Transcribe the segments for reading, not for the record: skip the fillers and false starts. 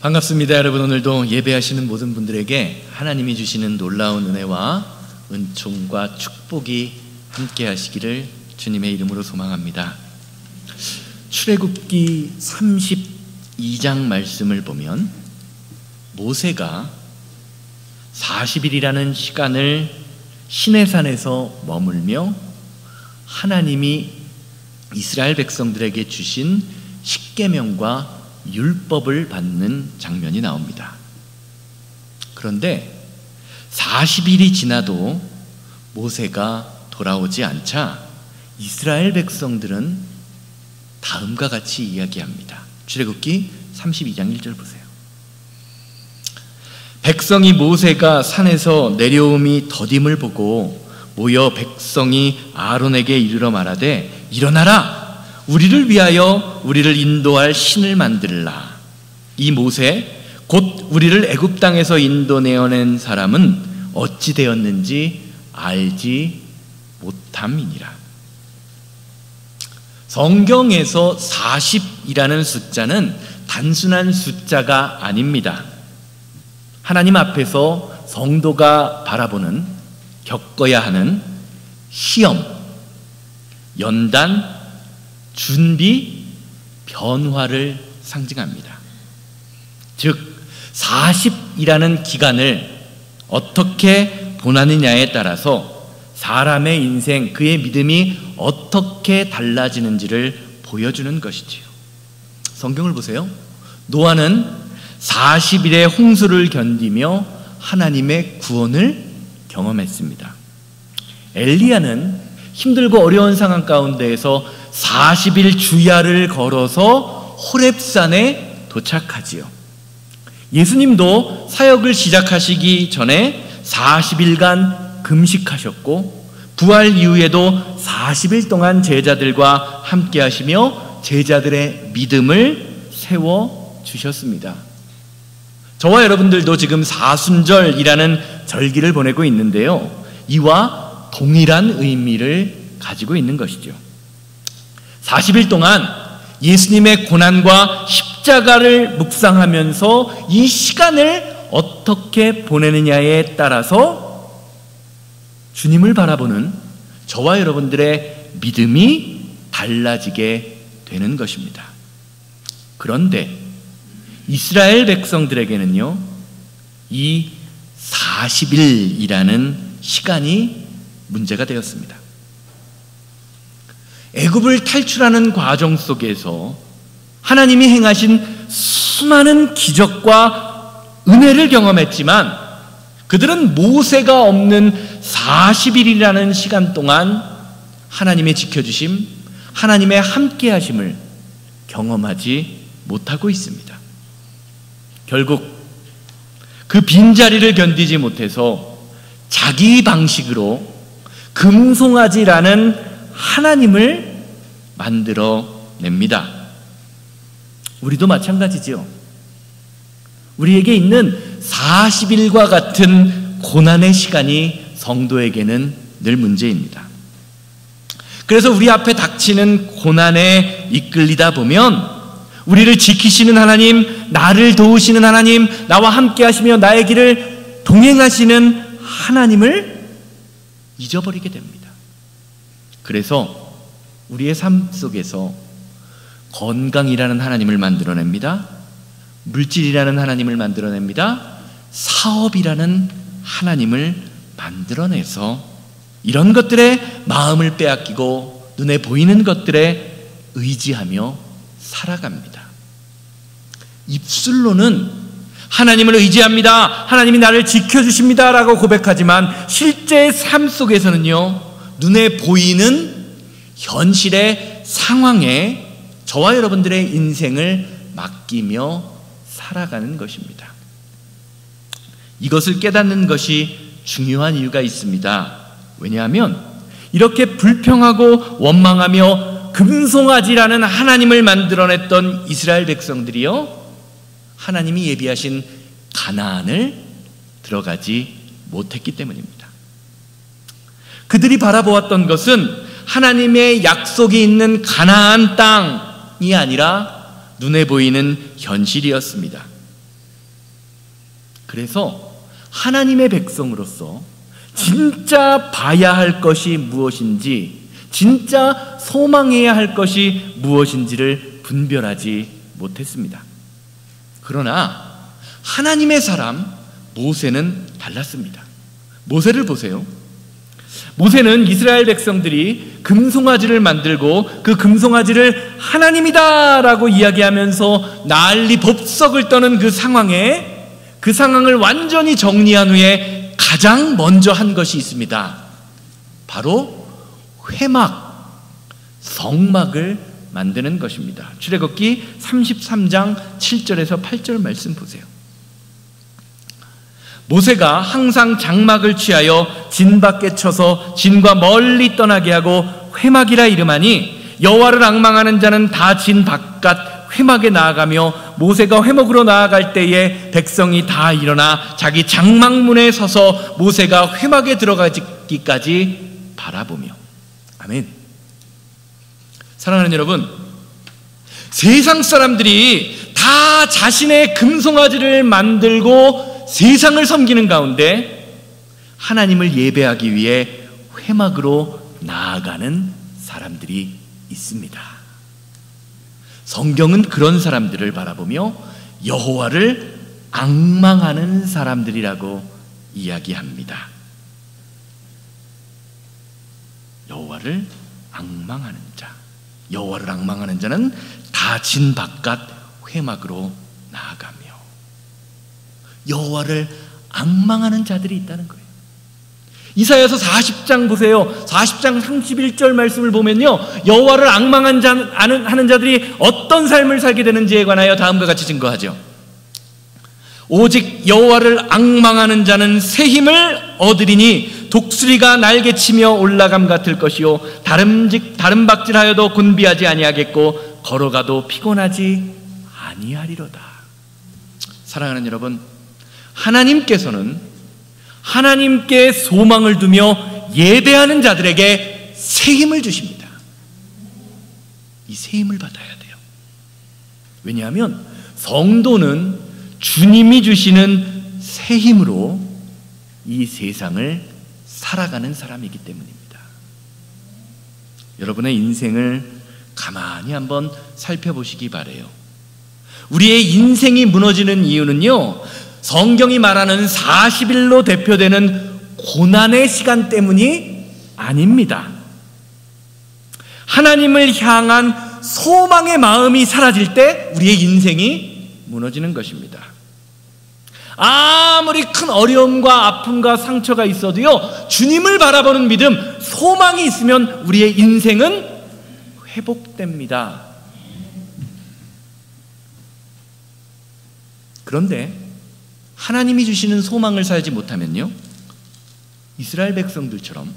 반갑습니다. 여러분, 오늘도 예배하시는 모든 분들에게 하나님이 주시는 놀라운 은혜와 은총과 축복이 함께 하시기를 주님의 이름으로 소망합니다. 출애굽기 32장 말씀을 보면 모세가 40일이라는 시간을 시내산에서 머물며 하나님이 이스라엘 백성들에게 주신 십계명과 율법을 받는 장면이 나옵니다. 그런데 40일이 지나도 모세가 돌아오지 않자 이스라엘 백성들은 다음과 같이 이야기합니다. 출애굽기 32장 1절 보세요. 백성이 모세가 산에서 내려옴이 더딤을 보고 모여 백성이 아론에게 이르러 말하되 일어나라, 우리를 위하여 우리를 인도할 신을 만들라. 이 모세 곧 우리를 애굽 땅에서 인도내어낸 사람은 어찌 되었는지 알지 못함이니라. 성경에서 40이라는 숫자는 단순한 숫자가 아닙니다. 하나님 앞에서 성도가 바라보는, 겪어야 하는 시험, 연단, 준비, 변화를 상징합니다. 즉 40이라는 기간을 어떻게 보내느냐에 따라서 사람의 인생, 그의 믿음이 어떻게 달라지는지를 보여주는 것이지요. 성경을 보세요. 노아는 40일의 홍수를 견디며 하나님의 구원을 경험했습니다. 엘리야는 힘들고 어려운 상황 가운데에서 40일 주야를 걸어서 호렙산에 도착하지요. 예수님도 사역을 시작하시기 전에 40일간 금식하셨고 부활 이후에도 40일 동안 제자들과 함께 하시며 제자들의 믿음을 세워주셨습니다. 저와 여러분들도 지금 사순절이라는 절기를 보내고 있는데요, 이와 동일한 의미를 가지고 있는 것이죠. 40일 동안 예수님의 고난과 십자가를 묵상하면서 이 시간을 어떻게 보내느냐에 따라서 주님을 바라보는 저와 여러분들의 믿음이 달라지게 되는 것입니다. 그런데 이스라엘 백성들에게는요, 이 40일이라는 시간이 문제가 되었습니다. 애굽을 탈출하는 과정 속에서 하나님이 행하신 수많은 기적과 은혜를 경험했지만 그들은 모세가 없는 40일이라는 시간 동안 하나님의 지켜주심, 하나님의 함께하심을 경험하지 못하고 있습니다. 결국 그 빈자리를 견디지 못해서 자기 방식으로 금송아지라는 하나님을 만들어냅니다. 우리도 마찬가지죠. 우리에게 있는 40일과 같은 고난의 시간이 성도에게는 늘 문제입니다. 그래서 우리 앞에 닥치는 고난에 이끌리다 보면 우리를 지키시는 하나님, 나를 도우시는 하나님, 나와 함께 하시며 나의 길을 동행하시는 하나님을 잊어버리게 됩니다. 그래서 우리의 삶 속에서 건강이라는 하나님을 만들어냅니다. 물질이라는 하나님을 만들어냅니다. 사업이라는 하나님을 만들어내서 이런 것들에 마음을 빼앗기고 눈에 보이는 것들에 의지하며 살아갑니다. 입술로는 하나님을 의지합니다, 하나님이 나를 지켜주십니다 라고 고백하지만 실제 삶 속에서는요, 눈에 보이는 현실의 상황에 저와 여러분들의 인생을 맡기며 살아가는 것입니다. 이것을 깨닫는 것이 중요한 이유가 있습니다. 왜냐하면 이렇게 불평하고 원망하며 금송아지라는 하나님을 만들어냈던 이스라엘 백성들이요, 하나님이 예비하신 가나안을 들어가지 못했기 때문입니다. 그들이 바라보았던 것은 하나님의 약속이 있는 가나안 땅이 아니라 눈에 보이는 현실이었습니다. 그래서 하나님의 백성으로서 진짜 봐야 할 것이 무엇인지, 진짜 소망해야 할 것이 무엇인지를 분별하지 못했습니다. 그러나 하나님의 사람 모세는 달랐습니다. 모세를 보세요. 모세는 이스라엘 백성들이 금송아지를 만들고 그 금송아지를 하나님이다 라고 이야기하면서 난리 법석을 떠는 그 상황을 완전히 정리한 후에 가장 먼저 한 것이 있습니다. 바로 회막, 성막을 만드는 것입니다. 출애굽기 33장 7절에서 8절 말씀 보세요. 모세가 항상 장막을 취하여 진 밖에 쳐서 진과 멀리 떠나게 하고 회막이라 이름하니, 여호와를 앙망하는 자는 다 진 바깥 회막에 나아가며, 모세가 회막으로 나아갈 때에 백성이 다 일어나 자기 장막문에 서서 모세가 회막에 들어가기까지 바라보며. 아멘. 사랑하는 여러분, 세상 사람들이 다 자신의 금송아지를 만들고 세상을 섬기는 가운데 하나님을 예배하기 위해 회막으로 나아가는 사람들이 있습니다. 성경은 그런 사람들을 바라보며 여호와를 앙망하는 사람들이라고 이야기합니다. 여호와를 앙망하는 자, 여호와를 앙망하는 자는 다 진 바깥 회막으로 나아가며, 여호와를 앙망하는 자들이 있다는 거예요. 이사야서 40장 보세요. 40장 31절 말씀을 보면요, 여호와를 앙망하는 자들이 어떤 삶을 살게 되는지에 관하여 다음과 같이 증거하죠. 오직 여호와를 앙망하는 자는 새 힘을 얻으리니 독수리가 날개치며 올라감 같을 것이요, 다름박질하여도 곤비하지 아니하겠고 걸어가도 피곤하지 아니하리로다. 사랑하는 여러분, 하나님께서는 하나님께 소망을 두며 예배하는 자들에게 새 힘을 주십니다. 이 새 힘을 받아야 돼요. 왜냐하면 성도는 주님이 주시는 새 힘으로 이 세상을 살아가는 사람이기 때문입니다. 여러분의 인생을 가만히 한번 살펴보시기 바라요. 우리의 인생이 무너지는 이유는요, 성경이 말하는 40일로 대표되는 고난의 시간 때문이 아닙니다. 하나님을 향한 소망의 마음이 사라질 때 우리의 인생이 무너지는 것입니다. 아무리 큰 어려움과 아픔과 상처가 있어도요, 주님을 바라보는 믿음, 소망이 있으면 우리의 인생은 회복됩니다. 그런데 하나님이 주시는 소망을 살지 못하면요, 이스라엘 백성들처럼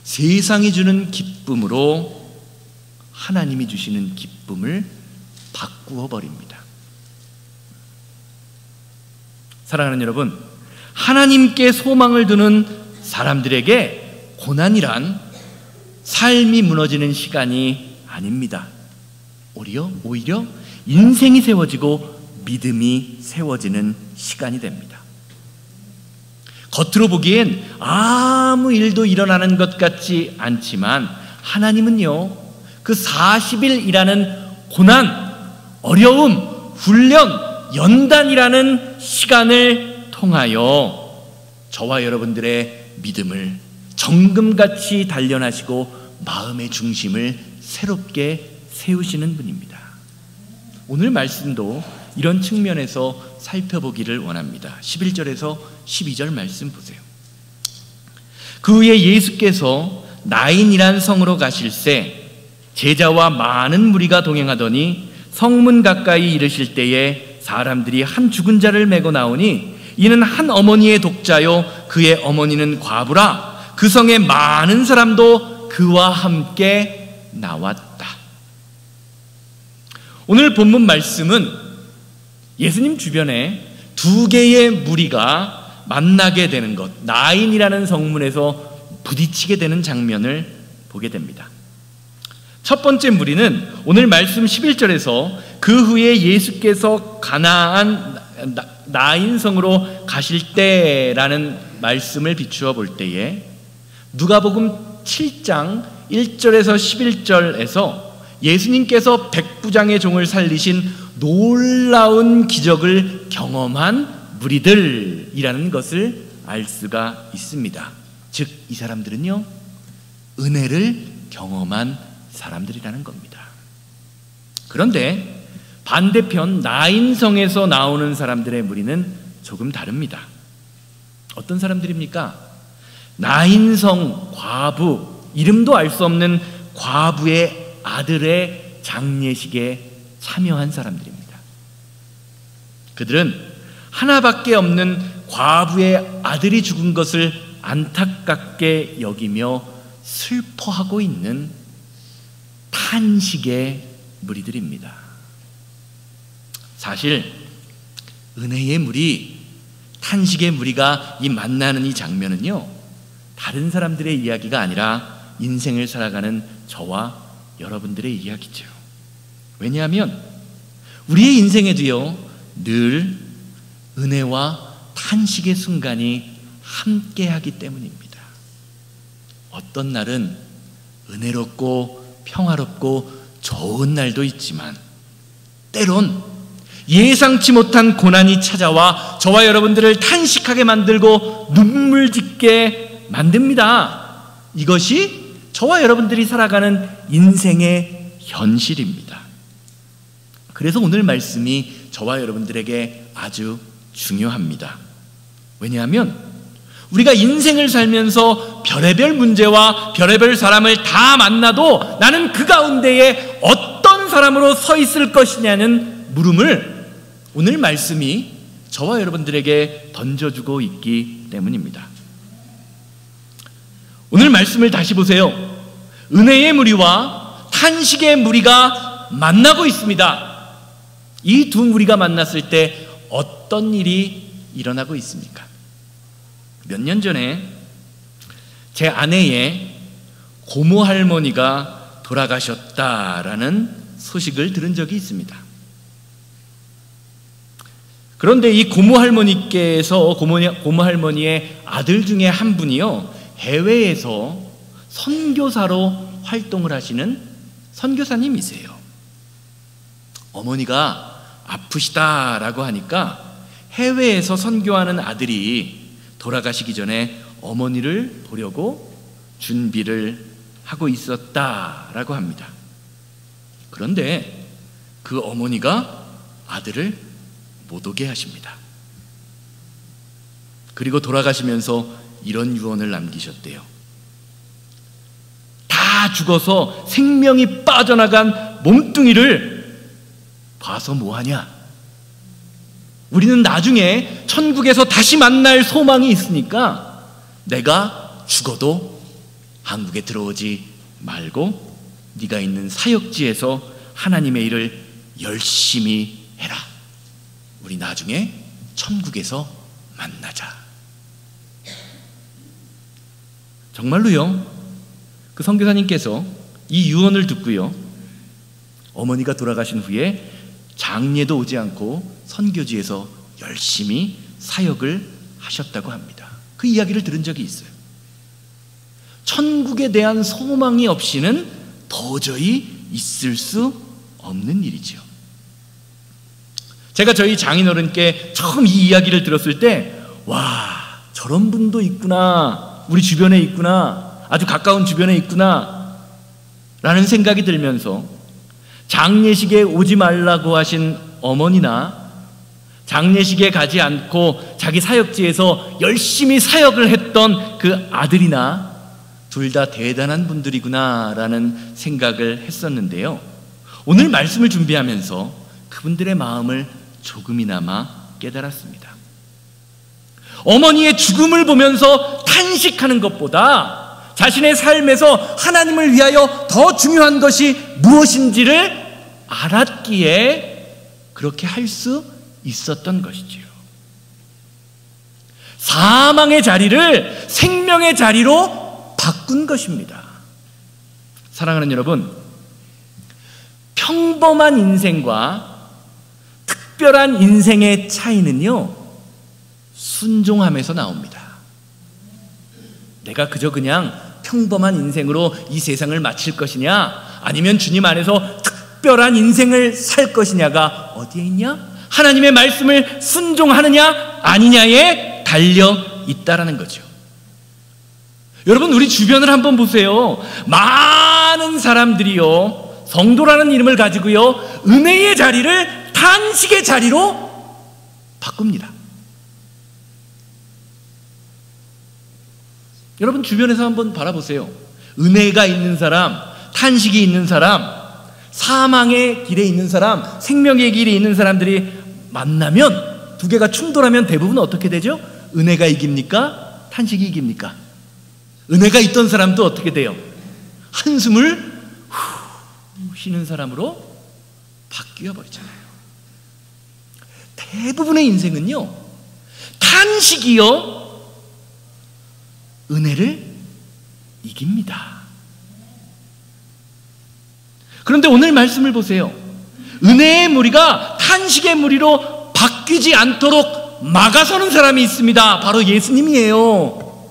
세상이 주는 기쁨으로 하나님이 주시는 기쁨을 바꾸어 버립니다. 사랑하는 여러분, 하나님께 소망을 두는 사람들에게 고난이란 삶이 무너지는 시간이 아닙니다. 오히려 인생이 세워지고 믿음이 세워지는 시간이 됩니다. 겉으로 보기엔 아무 일도 일어나는 것 같지 않지만 하나님은요, 그 40일이라는 고난, 어려움, 훈련, 연단이라는 시간을 통하여 저와 여러분들의 믿음을 정금같이 단련하시고 마음의 중심을 새롭게 세우시는 분입니다. 오늘 말씀도 이런 측면에서 살펴보기를 원합니다. 11절에서 12절 말씀 보세요. 그 후에 예수께서 나인이란 성으로 가실새 제자와 많은 무리가 동행하더니 성문 가까이 이르실 때에 사람들이 한 죽은 자를 메고 나오니 이는 한 어머니의 독자요 그의 어머니는 과부라. 그 성에 많은 사람도 그와 함께 나왔다. 오늘 본문 말씀은 예수님 주변에 두 개의 무리가 만나게 되는 것, 나인이라는 성문에서 부딪히게 되는 장면을 보게 됩니다. 첫 번째 무리는 오늘 말씀 11절에서 그 후에 예수께서 가나안 나인성으로 가실 때라는 말씀을 비추어 볼 때에 누가복음 7장 1절에서 11절에서 예수님께서 백부장의 종을 살리신 놀라운 기적을 경험한 무리들이라는 것을 알 수가 있습니다. 즉, 이 사람들은요, 은혜를 경험한 사람들이라는 겁니다. 그런데 반대편 나인성에서 나오는 사람들의 무리는 조금 다릅니다. 어떤 사람들입니까? 나인성 과부, 이름도 알 수 없는 과부의 아들의 장례식에 참여한 사람들입니다. 그들은 하나밖에 없는 과부의 아들이 죽은 것을 안타깝게 여기며 슬퍼하고 있는 탄식의 무리들입니다. 사실 은혜의 무리, 탄식의 무리가 만나는 이 장면은요, 다른 사람들의 이야기가 아니라 인생을 살아가는 저와 여러분들의 이야기죠. 왜냐하면 우리의 인생에도요, 늘 은혜와 탄식의 순간이 함께하기 때문입니다. 어떤 날은 은혜롭고 평화롭고 좋은 날도 있지만, 때론 예상치 못한 고난이 찾아와 저와 여러분들을 탄식하게 만들고 눈물 짓게 만듭니다. 이것이 저와 여러분들이 살아가는 인생의 현실입니다. 그래서 오늘 말씀이 저와 여러분들에게 아주 중요합니다. 왜냐하면 우리가 인생을 살면서 별의별 문제와 별의별 사람을 다 만나도 나는 그 가운데에 어떤 사람으로 서 있을 것이냐는 물음을 오늘 말씀이 저와 여러분들에게 던져주고 있기 때문입니다. 오늘 말씀을 다시 보세요. 은혜의 무리와 탄식의 무리가 만나고 있습니다. 이 두 무리가 만났을 때 어떤 일이 일어나고 있습니까? 몇 년 전에 제 아내의 고모 할머니가 돌아가셨다라는 소식을 들은 적이 있습니다. 그런데 이 고모 할머니의 아들 중에 한 분이요, 해외에서 선교사로 활동을 하시는 선교사님이세요. 어머니가 아프시다라고 하니까 해외에서 선교하는 아들이 돌아가시기 전에 어머니를 보려고 준비를 하고 있었다라고 합니다. 그런데 그 어머니가 아들을 못 오게 하십니다. 그리고 돌아가시면서 이런 유언을 남기셨대요. 다 죽어서 생명이 빠져나간 몸뚱이를 봐서 뭐하냐? 우리는 나중에 천국에서 다시 만날 소망이 있으니까 내가 죽어도 한국에 들어오지 말고 네가 있는 사역지에서 하나님의 일을 열심히 해라. 우리 나중에 천국에서 만나자. 정말로요, 그 선교사님께서 이 유언을 듣고요, 어머니가 돌아가신 후에 장례도 오지 않고 선교지에서 열심히 사역을 하셨다고 합니다. 그 이야기를 들은 적이 있어요. 천국에 대한 소망이 없이는 도저히 있을 수 없는 일이죠. 제가 저희 장인어른께 처음 이 이야기를 들었을 때, 와, 저런 분도 있구나, 우리 주변에 있구나, 아주 가까운 주변에 있구나 라는 생각이 들면서 장례식에 오지 말라고 하신 어머니나 장례식에 가지 않고 자기 사역지에서 열심히 사역을 했던 그 아들이나 둘 다 대단한 분들이구나 라는 생각을 했었는데요, 오늘 말씀을 준비하면서 그분들의 마음을 조금이나마 깨달았습니다. 어머니의 죽음을 보면서 탄식하는 것보다 자신의 삶에서 하나님을 위하여 더 중요한 것이 무엇인지를 알았기에 그렇게 할 수 있었던 것이지요. 사망의 자리를 생명의 자리로 바꾼 것입니다. 사랑하는 여러분, 평범한 인생과 특별한 인생의 차이는요, 순종함에서 나옵니다. 내가 그저 그냥 평범한 인생으로 이 세상을 마칠 것이냐, 아니면 주님 안에서 특별한 인생을 살 것이냐가 어디에 있냐? 하나님의 말씀을 순종하느냐 아니냐에 달려 있다라는 거죠. 여러분, 우리 주변을 한번 보세요. 많은 사람들이요, 성도라는 이름을 가지고요, 은혜의 자리를 탄식의 자리로 바꿉니다. 여러분, 주변에서 한번 바라보세요. 은혜가 있는 사람, 탄식이 있는 사람, 사망의 길에 있는 사람, 생명의 길에 있는 사람들이 만나면, 두 개가 충돌하면 대부분 어떻게 되죠? 은혜가 이깁니까? 탄식이 이깁니까? 은혜가 있던 사람도 어떻게 돼요? 한숨을 후 쉬는 사람으로 바뀌어 버리잖아요. 대부분의 인생은요, 탄식이요, 은혜를 이깁니다. 그런데 오늘 말씀을 보세요. 은혜의 무리가 탄식의 무리로 바뀌지 않도록 막아서는 사람이 있습니다. 바로 예수님이에요.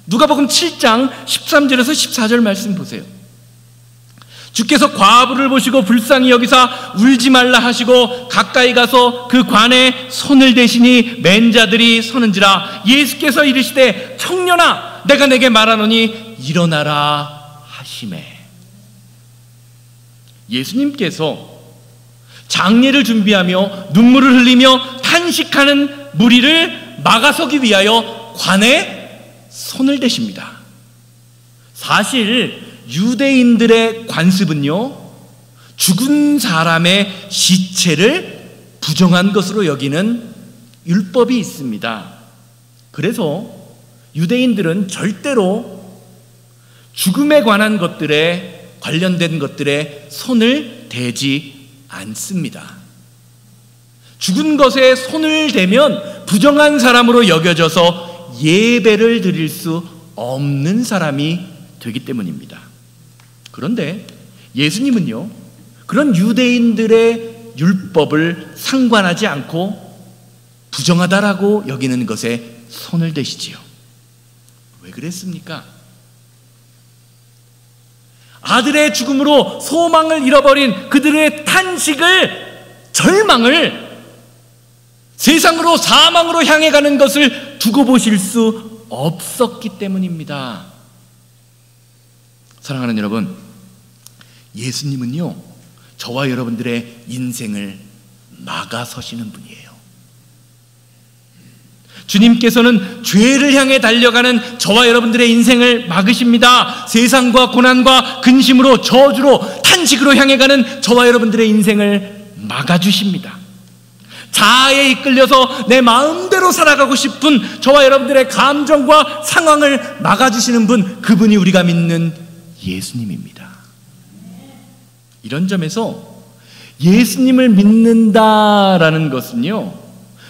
누가복음 7장 13절에서 14절 말씀 보세요. 주께서 과부를 보시고 불쌍히 여기사 울지 말라 하시고 가까이 가서 그 관에 손을 대시니 맨 자들이 서는지라. 예수께서 이르시되 청년아 내가 내게 말하노니 일어나라 하시매. 예수님께서 장례를 준비하며 눈물을 흘리며 탄식하는 무리를 막아서기 위하여 관에 손을 대십니다. 사실 유대인들의 관습은요, 죽은 사람의 시체를 부정한 것으로 여기는 율법이 있습니다. 그래서 유대인들은 절대로 죽음에 관한 것들에 관련된 것들에 손을 대지 않습니다. 죽은 것에 손을 대면 부정한 사람으로 여겨져서 예배를 드릴 수 없는 사람이 되기 때문입니다. 그런데 예수님은요, 그런 유대인들의 율법을 상관하지 않고 부정하다라고 여기는 것에 손을 대시지요. 왜 그랬습니까? 아들의 죽음으로 소망을 잃어버린 그들의 탄식을, 절망을, 세상으로 사망으로 향해 가는 것을 두고 보실 수 없었기 때문입니다. 사랑하는 여러분, 예수님은요, 저와 여러분들의 인생을 막아서시는 분이에요. 주님께서는 죄를 향해 달려가는 저와 여러분들의 인생을 막으십니다. 세상과 고난과 근심으로, 저주로, 탄식으로 향해 가는 저와 여러분들의 인생을 막아주십니다. 자아에 이끌려서 내 마음대로 살아가고 싶은 저와 여러분들의 감정과 상황을 막아주시는 분, 그분이 우리가 믿는 예수님입니다. 이런 점에서 예수님을 믿는다라는 것은요,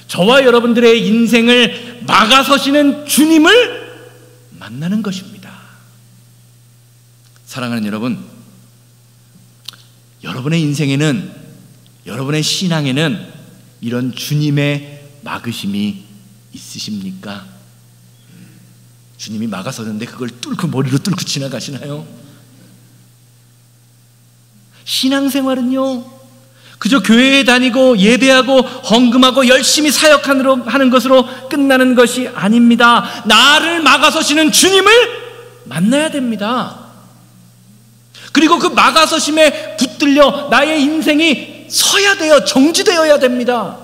저와 여러분들의 인생을 막아서시는 주님을 만나는 것입니다. 사랑하는 여러분, 여러분의 인생에는, 여러분의 신앙에는 이런 주님의 막으심이 있으십니까? 주님이 막아서는데 그걸 뚫고, 머리로 뚫고 지나가시나요? 신앙생활은요, 그저 교회에 다니고 예배하고 헌금하고 열심히 사역하는 것으로 끝나는 것이 아닙니다. 나를 막아서시는 주님을 만나야 됩니다. 그리고 그 막아서심에 붙들려 나의 인생이 서야 돼요. 정지되어야 됩니다.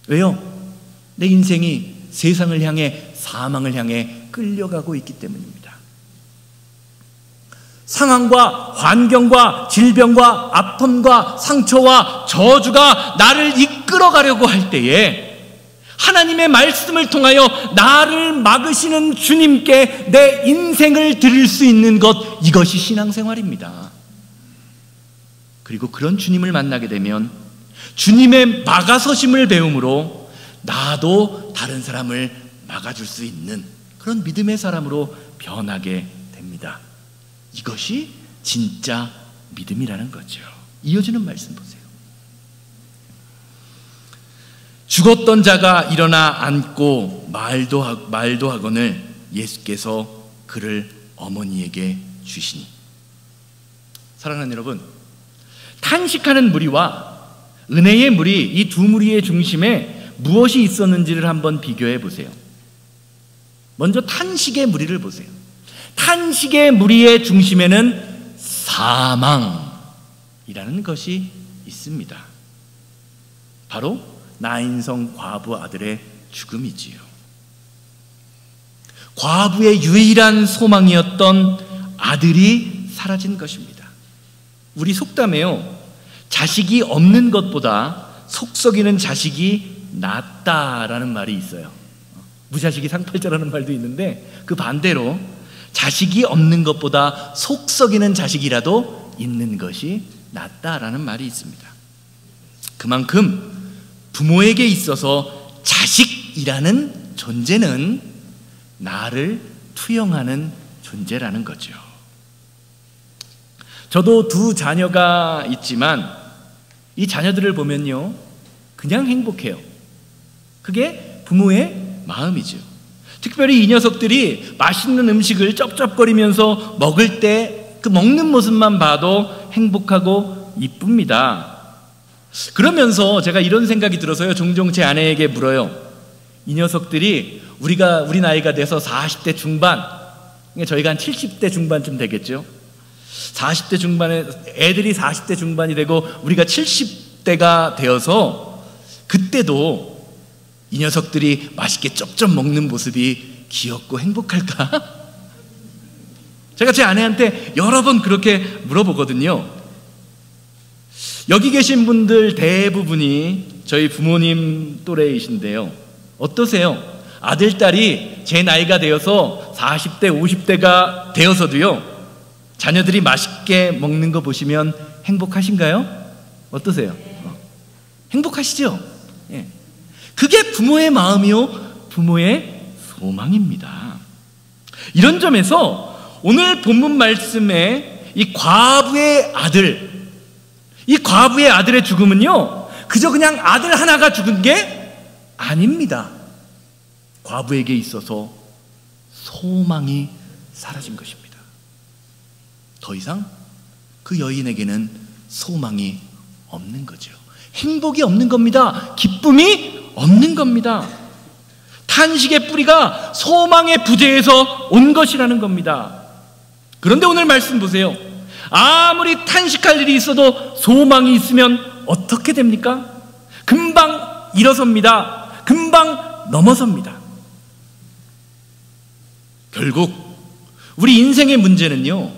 왜요? 내 인생이 세상을 향해, 사망을 향해 끌려가고 있기 때문입니다. 상황과 환경과 질병과 아픔과 상처와 저주가 나를 이끌어가려고 할 때에 하나님의 말씀을 통하여 나를 막으시는 주님께 내 인생을 드릴 수 있는 것, 이것이 신앙생활입니다. 그리고 그런 주님을 만나게 되면 주님의 막아서심을 배움으로 나도 다른 사람을 막아줄 수 있는 그런 믿음의 사람으로 변하게 됩니다. 이것이 진짜 믿음이라는 거죠. 이어지는 말씀 보세요. 죽었던 자가 일어나 앉고 말도 하거늘 예수께서 그를 어머니에게 주시니. 사랑하는 여러분, 탄식하는 무리와 은혜의 무리, 이 두 무리의 중심에 무엇이 있었는지를 한번 비교해 보세요. 먼저 탄식의 무리를 보세요. 탄식의 무리의 중심에는 사망이라는 것이 있습니다. 바로 나인성 과부 아들의 죽음이지요. 과부의 유일한 소망이었던 아들이 사라진 것입니다. 우리 속담에요, 자식이 없는 것보다 속 썩이는 자식이 낫다라는 말이 있어요. 무자식이 상팔자라는 말도 있는데, 그 반대로 자식이 없는 것보다 속 썩이는 자식이라도 있는 것이 낫다라는 말이 있습니다. 그만큼 부모에게 있어서 자식이라는 존재는 나를 투영하는 존재라는 거죠. 저도 두 자녀가 있지만 이 자녀들을 보면요, 그냥 행복해요. 그게 부모의 마음이죠. 특별히 이 녀석들이 맛있는 음식을 쩝쩝거리면서 먹을 때 그 먹는 모습만 봐도 행복하고 이쁩니다. 그러면서 제가 이런 생각이 들어서요, 종종 제 아내에게 물어요. 이 녀석들이 우리 나이가 돼서 40대 중반, 저희가 한 70대 중반쯤 되겠죠. 40대 중반에, 애들이 40대 중반이 되고 우리가 70대가 되어서 그때도 이 녀석들이 맛있게 쩝쩝 먹는 모습이 귀엽고 행복할까? 제가 제 아내한테 여러 번 그렇게 물어보거든요. 여기 계신 분들 대부분이 저희 부모님 또래이신데요, 어떠세요? 아들, 딸이 제 나이가 되어서 40대, 50대가 되어서도요, 자녀들이 맛있게 먹는 거 보시면 행복하신가요? 어떠세요? 행복하시죠? 예. 그게 부모의 마음이요, 부모의 소망입니다. 이런 점에서 오늘 본문 말씀에 이 과부의 아들의 죽음은요, 그저 그냥 아들 하나가 죽은 게 아닙니다. 과부에게 있어서 소망이 사라진 것입니다. 더 이상 그 여인에게는 소망이 없는 거죠. 행복이 없는 겁니다. 기쁨이 없는 겁니다. 탄식의 뿌리가 소망의 부재에서 온 것이라는 겁니다. 그런데 오늘 말씀 보세요. 아무리 탄식할 일이 있어도 소망이 있으면 어떻게 됩니까? 금방 일어섭니다. 금방 넘어섭니다. 결국 우리 인생의 문제는요,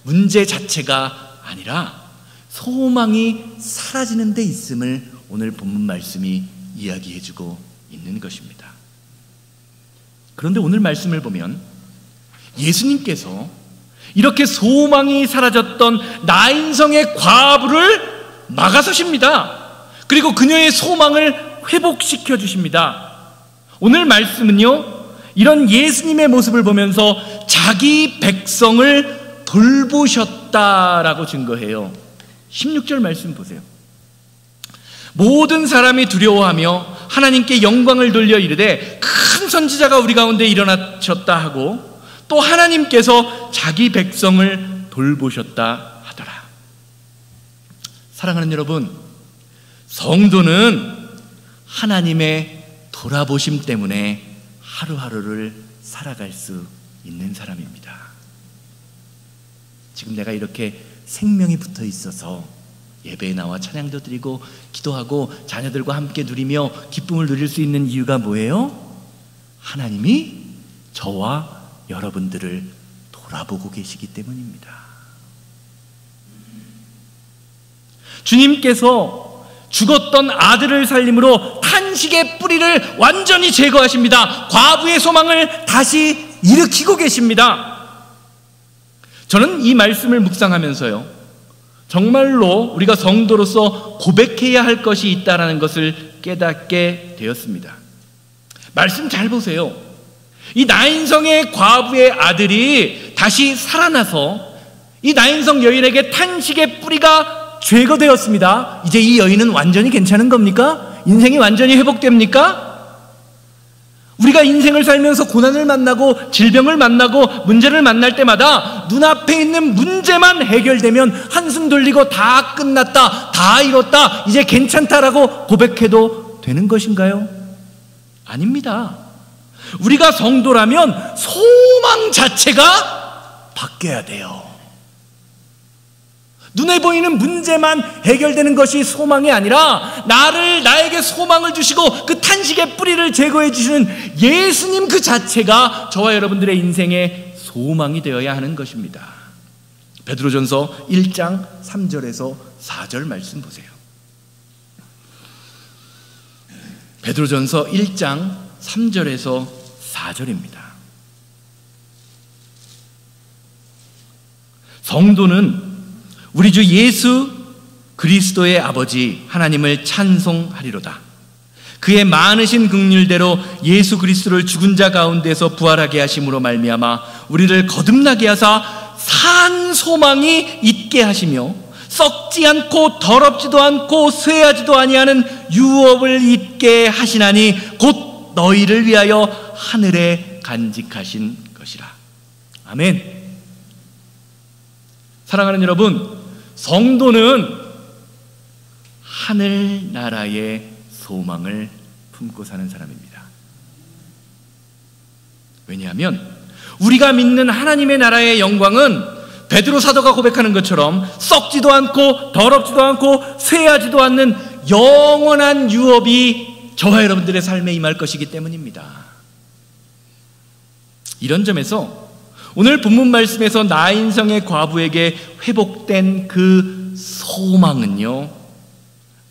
문제 자체가 아니라 소망이 사라지는 데 있음을 오늘 본문 말씀이 이야기해주고 있는 것입니다. 그런데 오늘 말씀을 보면 예수님께서 이렇게 소망이 사라졌던 나인성의 과부를 막아서십니다. 그리고 그녀의 소망을 회복시켜 주십니다. 오늘 말씀은요, 이런 예수님의 모습을 보면서 자기 백성을 돌보셨다라고 증거해요. 16절 말씀 보세요. 모든 사람이 두려워하며 하나님께 영광을 돌려 이르되 큰 선지자가 우리 가운데 일어나셨다 하고, 또 하나님께서 자기 백성을 돌보셨다 하더라. 사랑하는 여러분, 성도는 하나님의 돌아보심 때문에 하루하루를 살아갈 수 있는 사람입니다. 지금 내가 이렇게 생명이 붙어 있어서 예배에 나와 찬양도 드리고 기도하고 자녀들과 함께 누리며 기쁨을 누릴 수 있는 이유가 뭐예요? 하나님이 저와 여러분들을 돌아보고 계시기 때문입니다. 주님께서 죽었던 아들을 살림으로 탄식의 뿌리를 완전히 제거하십니다. 과부의 소망을 다시 일으키고 계십니다. 저는 이 말씀을 묵상하면서요, 정말로 우리가 성도로서 고백해야 할 것이 있다는 것을 깨닫게 되었습니다. 말씀 잘 보세요. 이 나인성의 과부의 아들이 다시 살아나서 이 나인성 여인에게 탄식의 뿌리가 제거되었습니다. 이제 이 여인은 완전히 괜찮은 겁니까? 인생이 완전히 회복됩니까? 우리가 인생을 살면서 고난을 만나고 질병을 만나고 문제를 만날 때마다 눈앞에 있는 문제만 해결되면 한숨 돌리고 다 끝났다, 다 이뤘다, 이제 괜찮다라고 고백해도 되는 것인가요? 아닙니다. 우리가 성도라면 소망 자체가 바뀌어야 돼요. 눈에 보이는 문제만 해결되는 것이 소망이 아니라 나에게 소망을 주시고 그 탄식의 뿌리를 제거해 주시는 예수님 그 자체가 저와 여러분들의 인생의 소망이 되어야 하는 것입니다. 베드로전서 1장 3절에서 4절 말씀 보세요. 베드로전서 1장 3절에서 4절입니다. 성도는 우리 주 예수 그리스도의 아버지 하나님을 찬송하리로다. 그의 많으신 긍휼대로 예수 그리스도를 죽은 자 가운데서 부활하게 하심으로 말미암아 우리를 거듭나게 하사 산 소망이 있게 하시며 썩지 않고 더럽지도 않고 쇠하지도 아니하는 유업을 있게 하시나니 곧 너희를 위하여 하늘에 간직하신 것이라. 아멘. 사랑하는 여러분, 성도는 하늘나라의 소망을 품고 사는 사람입니다. 왜냐하면 우리가 믿는 하나님의 나라의 영광은 베드로 사도가 고백하는 것처럼 썩지도 않고 더럽지도 않고 쇠하지도 않는 영원한 유업이 저와 여러분들의 삶에 임할 것이기 때문입니다. 이런 점에서 오늘 본문 말씀에서 나인성의 과부에게 회복된 그 소망은요,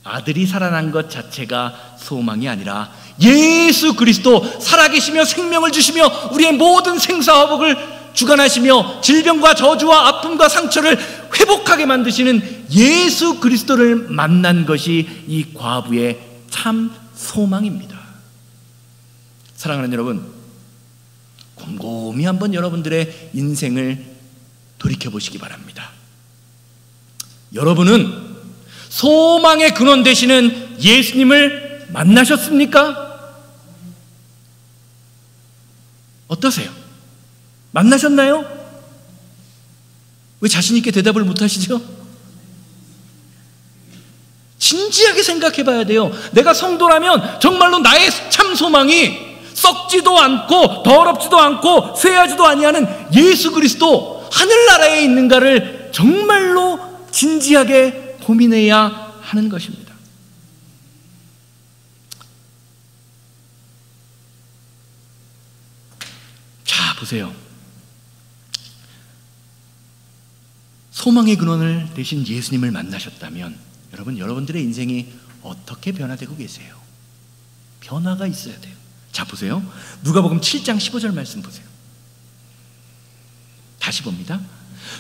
아들이 살아난 것 자체가 소망이 아니라 예수 그리스도 살아계시며 생명을 주시며 우리의 모든 생사화복을 주관하시며 질병과 저주와 아픔과 상처를 회복하게 만드시는 예수 그리스도를 만난 것이 이 과부의 참 소망입니다. 사랑하는 여러분, 곰곰이 한번 여러분들의 인생을 돌이켜보시기 바랍니다. 여러분은 소망의 근원 되시는 예수님을 만나셨습니까? 어떠세요? 만나셨나요? 왜 자신 있게 대답을 못하시죠? 진지하게 생각해 봐야 돼요. 내가 성도라면 정말로 나의 참 소망이 썩지도 않고 더럽지도 않고 쇠하지도 아니하는 예수 그리스도 하늘나라에 있는가를 정말로 진지하게 고민해야 하는 것입니다. 자, 보세요. 소망의 근원을 되신 예수님을 만나셨다면 여러분, 여러분들의 인생이 어떻게 변화되고 계세요? 변화가 있어야 돼요. 자, 보세요. 누가복음 7장 15절 말씀 보세요. 다시 봅니다.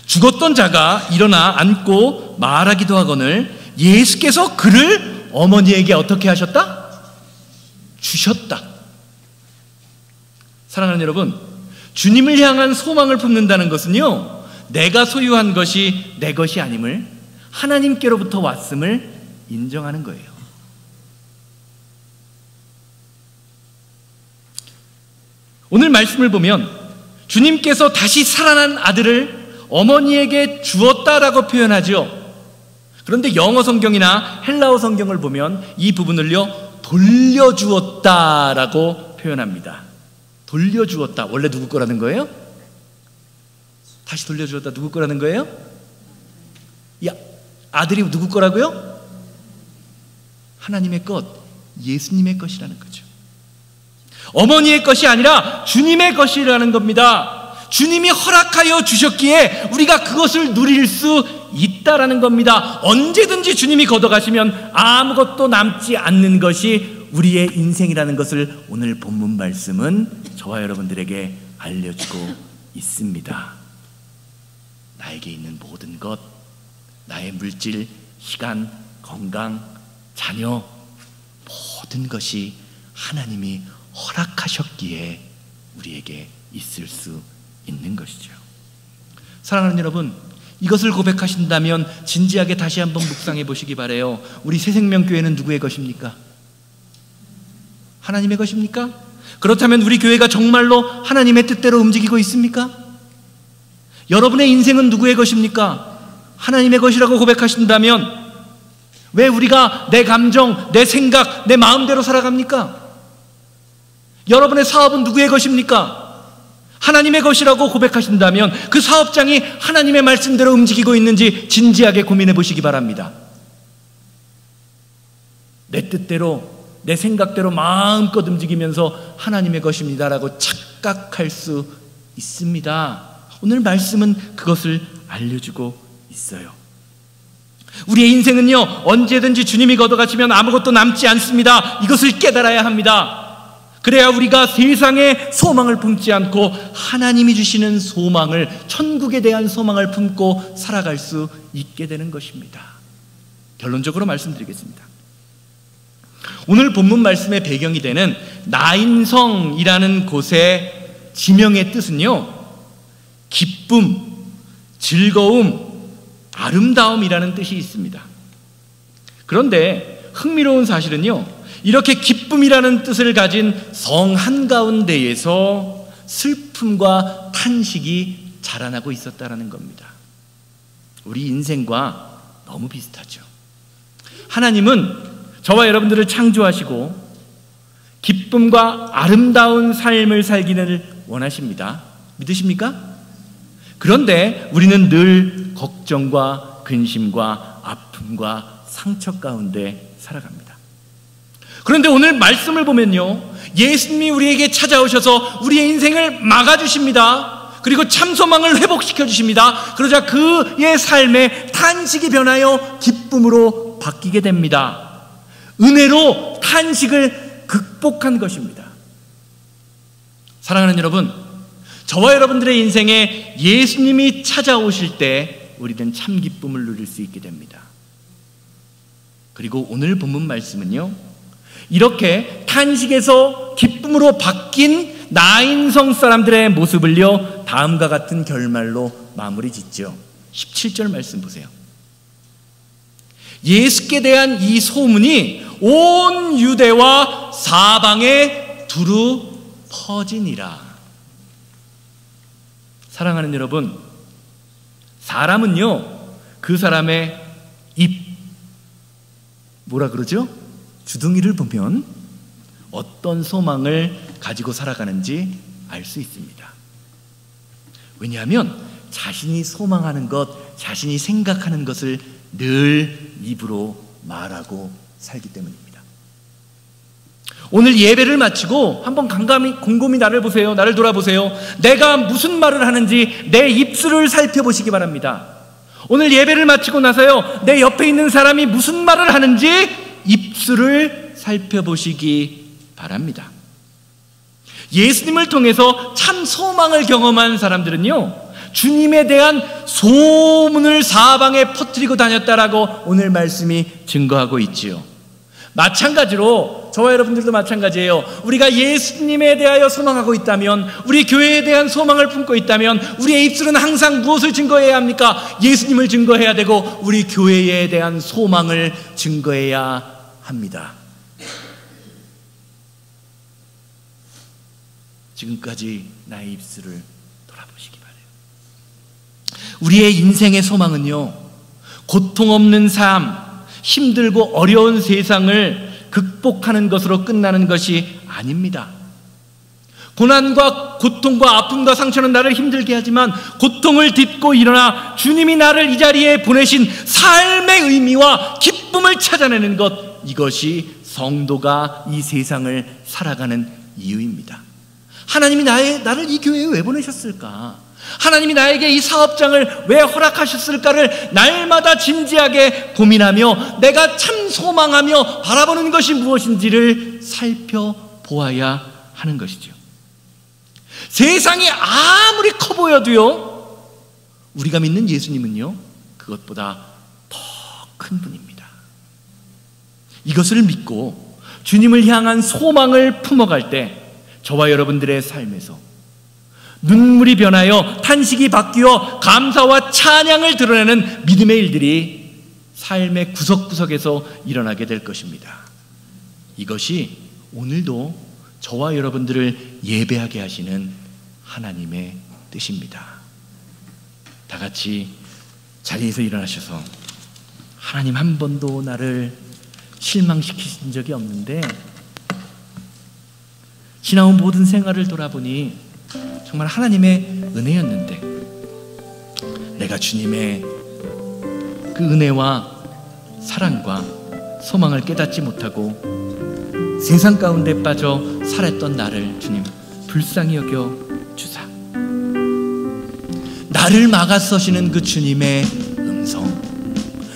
죽었던 자가 일어나 앉고 말하기도 하거늘 예수께서 그를 어머니에게 어떻게 하셨다? 주셨다. 사랑하는 여러분, 주님을 향한 소망을 품는다는 것은요, 내가 소유한 것이 내 것이 아님을, 하나님께로부터 왔음을 인정하는 거예요. 오늘 말씀을 보면 주님께서 다시 살아난 아들을 어머니에게 주었다라고 표현하죠. 그런데 영어 성경이나 헬라어 성경을 보면 이 부분을요, 돌려주었다라고 표현합니다. 돌려주었다. 원래 누구 거라는 거예요? 다시 돌려주었다. 누구 거라는 거예요? 아들이 누구 거라고요? 하나님의 것, 예수님의 것이라는 거죠. 어머니의 것이 아니라 주님의 것이라는 겁니다. 주님이 허락하여 주셨기에 우리가 그것을 누릴 수 있다라는 겁니다. 언제든지 주님이 걷어가시면 아무것도 남지 않는 것이 우리의 인생이라는 것을 오늘 본문 말씀은 저와 여러분들에게 알려주고 있습니다. 나에게 있는 모든 것, 나의 물질, 시간, 건강, 자녀, 모든 것이 하나님이 허락하셨기에 우리에게 있을 수 있는 것이죠. 사랑하는 여러분, 이것을 고백하신다면 진지하게 다시 한번 묵상해 보시기 바라요. 우리 새생명교회는 누구의 것입니까? 하나님의 것입니까? 그렇다면 우리 교회가 정말로 하나님의 뜻대로 움직이고 있습니까? 여러분의 인생은 누구의 것입니까? 하나님의 것이라고 고백하신다면 왜 우리가 내 감정, 내 생각, 내 마음대로 살아갑니까? 여러분의 사업은 누구의 것입니까? 하나님의 것이라고 고백하신다면 그 사업장이 하나님의 말씀대로 움직이고 있는지 진지하게 고민해 보시기 바랍니다. 내 뜻대로, 내 생각대로 마음껏 움직이면서 하나님의 것입니다라고 착각할 수 있습니다. 오늘 말씀은 그것을 알려주고 있어요. 우리의 인생은요, 언제든지 주님이 걷어가시면 아무것도 남지 않습니다. 이것을 깨달아야 합니다. 그래야 우리가 세상에 소망을 품지 않고 하나님이 주시는 소망을, 천국에 대한 소망을 품고 살아갈 수 있게 되는 것입니다. 결론적으로 말씀드리겠습니다. 오늘 본문 말씀의 배경이 되는 나인성이라는 곳의 지명의 뜻은요, 기쁨, 즐거움, 아름다움이라는 뜻이 있습니다. 그런데 흥미로운 사실은요, 이렇게 기쁨이라는 뜻을 가진 성 한가운데에서 슬픔과 탄식이 자라나고 있었다는 겁니다. 우리 인생과 너무 비슷하죠. 하나님은 저와 여러분들을 창조하시고 기쁨과 아름다운 삶을 살기를 원하십니다. 믿으십니까? 그런데 우리는 늘 걱정과 근심과 아픔과 상처 가운데 살아갑니다. 그런데 오늘 말씀을 보면요, 예수님이 우리에게 찾아오셔서 우리의 인생을 막아주십니다. 그리고 참 소망을 회복시켜 주십니다. 그러자 그의 삶에 탄식이 변하여 기쁨으로 바뀌게 됩니다. 은혜로 탄식을 극복한 것입니다. 사랑하는 여러분, 저와 여러분들의 인생에 예수님이 찾아오실 때 우리는 참 기쁨을 누릴 수 있게 됩니다. 그리고 오늘 본문 말씀은요, 이렇게 탄식에서 기쁨으로 바뀐 나인성 사람들의 모습을요, 다음과 같은 결말로 마무리 짓죠. 17절 말씀 보세요. 예수께 대한 이 소문이 온 유대와 사방에 두루 퍼지니라. 사랑하는 여러분, 사람은요, 그 사람의 입, 뭐라 그러죠? 주둥이를 보면 어떤 소망을 가지고 살아가는지 알 수 있습니다. 왜냐하면 자신이 소망하는 것, 자신이 생각하는 것을 늘 입으로 말하고 살기 때문입니다. 오늘 예배를 마치고 한번 곰곰이 나를 보세요. 나를 돌아보세요. 내가 무슨 말을 하는지 내 입술을 살펴보시기 바랍니다. 오늘 예배를 마치고 나서요, 내 옆에 있는 사람이 무슨 말을 하는지 입술을 살펴보시기 바랍니다. 예수님을 통해서 참 소망을 경험한 사람들은요, 주님에 대한 소문을 사방에 퍼뜨리고 다녔다라고 오늘 말씀이 증거하고 있지요. 마찬가지로 저와 여러분들도 마찬가지예요. 우리가 예수님에 대하여 소망하고 있다면, 우리 교회에 대한 소망을 품고 있다면 우리의 입술은 항상 무엇을 증거해야 합니까? 예수님을 증거해야 되고 우리 교회에 대한 소망을 증거해야 합니다. 지금까지 나의 입술을 돌아보시기 바라요. 우리의 인생의 소망은요, 고통 없는 삶, 힘들고 어려운 세상을 극복하는 것으로 끝나는 것이 아닙니다. 고난과 고통과 아픔과 상처는 나를 힘들게 하지만 고통을 딛고 일어나 주님이 나를 이 자리에 보내신 삶의 의미와 기쁨을 찾아내는 것, 이것이 성도가 이 세상을 살아가는 이유입니다. 하나님이 나를 이 교회에 왜 보내셨을까? 하나님이 나에게 이 사업장을 왜 허락하셨을까를 날마다 진지하게 고민하며 내가 참 소망하며 바라보는 것이 무엇인지를 살펴보아야 하는 것이죠. 세상이 아무리 커 보여도요, 우리가 믿는 예수님은요, 그것보다 더 큰 분입니다. 이것을 믿고 주님을 향한 소망을 품어갈 때 저와 여러분들의 삶에서 눈물이 변하여 탄식이 바뀌어 감사와 찬양을 드러내는 믿음의 일들이 삶의 구석구석에서 일어나게 될 것입니다. 이것이 오늘도 저와 여러분들을 예배하게 하시는 하나님의 뜻입니다. 다 같이 자리에서 일어나셔서, 하나님 한 번도 나를 실망시키신 적이 없는데 지나온 모든 생활을 돌아보니 정말 하나님의 은혜였는데 내가 주님의 그 은혜와 사랑과 소망을 깨닫지 못하고 세상 가운데 빠져 살았던 나를 주님 불쌍히 여겨 주사, 나를 막아서시는 그 주님의 음성,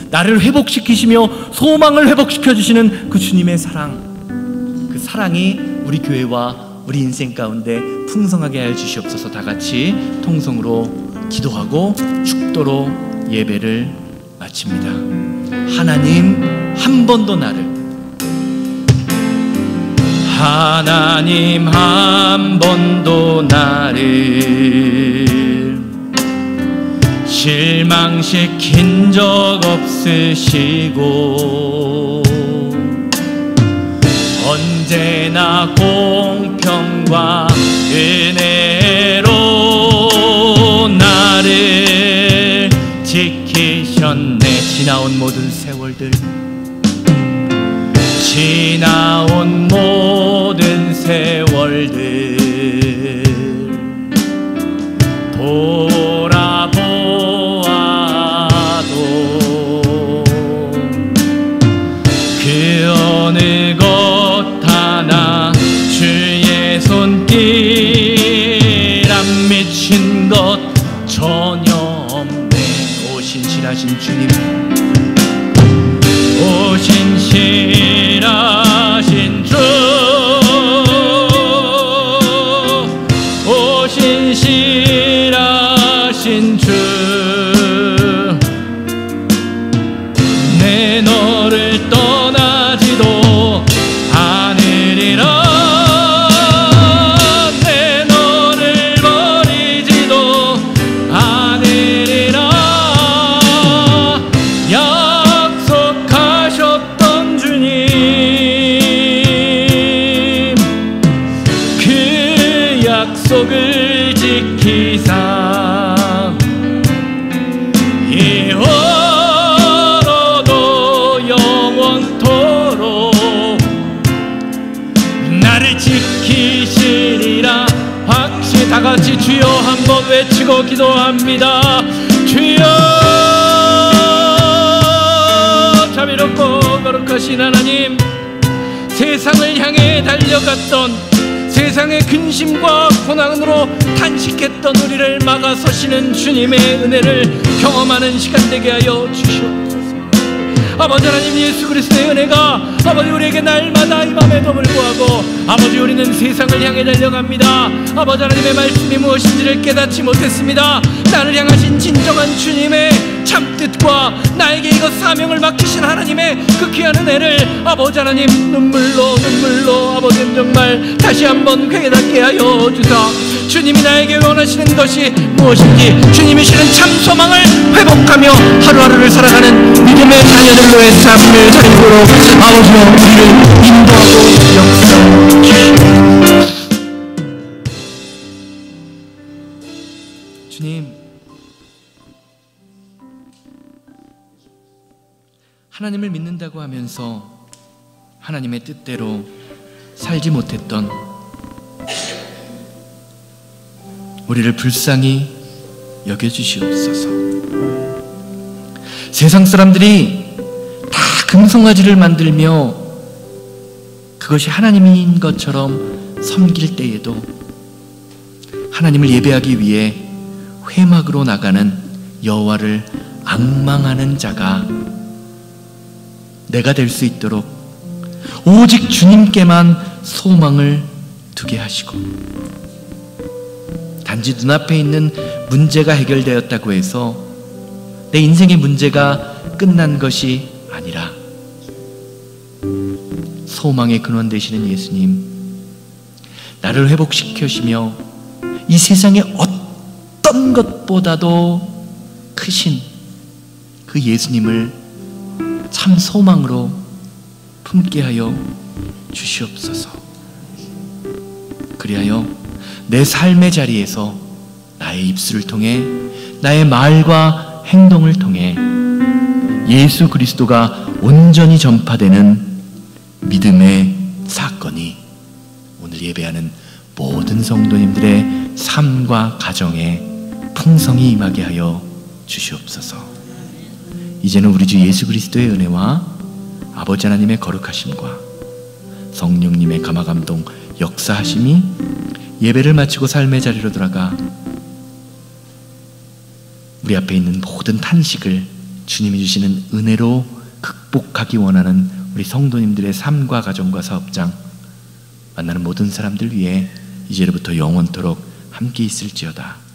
나를 회복시키시며 소망을 회복시켜 주시는 그 주님의 사랑, 그 사랑이 우리 교회와 우리 인생 가운데 풍성하게 하여 주시옵소서. 다 같이 통성으로 기도하고 축도로 예배를 마칩니다. 하나님 한 번도 나를, 하나님 한 번도 나를 실망시킨 적 없으시고 언제나 공평과 은혜로 나를 지키셨네. 지나온 모든 세월들, 지나온 모든 세월들 돌아보아도 그 어느 것 하나 주의 손길 안 미친 것 전혀 없네. 오 신실하신 주님, 오 신실하신 주, 오 신실하신 주, 내 너를 떠나지도 않으리라, 내 너를 버리지도 않으리라. 약속하셨던 주님, 그 약속을 지키사 이후로도 영원토록 나를 지키시리라. 확실히 다 같이 주여 한번 외치고 기도합니다. 주여, 자비롭고 거룩하신 하나님, 세상을 향해 달려갔던, 세상의 근심과 고난으로 탄식했던 우리를 막아서시는 주님의 은혜를 경험하는 시간 되게 하여 주시옵소서. 아버지 하나님, 예수 그리스도의 은혜가 아버지 우리에게 날마다 임함에도 불구하고 아버지 우리는 세상을 향해 달려갑니다. 아버지 하나님의 말씀이 무엇인지를 깨닫지 못했습니다. 나를 향하신 진정한 주님의 참뜻과 나에게 이것 사명을 맡기신 하나님의 그 귀한 은혜를 아버지 하나님 눈물로 아버지 정말 다시 한번 깨닫게 하여 주사, 주님이 나에게 원하시는 것이 무엇인지, 주님이 주시는 참 소망을 회복하며 하루하루를 살아가는 믿음의 자녀들로의 삶을 살도록 아버지여 우리를 인도하고 역사해 주시옵소서. 주님, 하나님을 믿는다고 하면서 하나님의 뜻대로 살지 못했던 우리를 불쌍히 여겨주시옵소서. 세상 사람들이 다 금송아지를 만들며 그것이 하나님인 것처럼 섬길 때에도 하나님을 예배하기 위해 회막으로 나가는 여호와를 앙망하는 자가 내가 될 수 있도록 오직 주님께만 소망을 두게 하시고, 단지 눈앞에 있는 문제가 해결되었다고 해서 내 인생의 문제가 끝난 것이 아니라 소망의 근원 되시는 예수님, 나를 회복시켜시며 이 세상의 어떤 것보다도 크신 그 예수님을 참 소망으로 품게 하여 주시옵소서. 그리하여 내 삶의 자리에서 나의 입술을 통해, 나의 말과 행동을 통해 예수 그리스도가 온전히 전파되는 믿음의 사건이 오늘 예배하는 모든 성도님들의 삶과 가정에 풍성히 임하게 하여 주시옵소서. 이제는 우리 주 예수 그리스도의 은혜와 아버지 하나님의 거룩하심과 성령님의 감화감동 역사하심이 예배를 마치고 삶의 자리로 돌아가 우리 앞에 있는 모든 탄식을 주님이 주시는 은혜로 극복하기 원하는 우리 성도님들의 삶과 가정과 사업장, 만나는 모든 사람들 위해 이제로부터 영원토록 함께 있을지어다.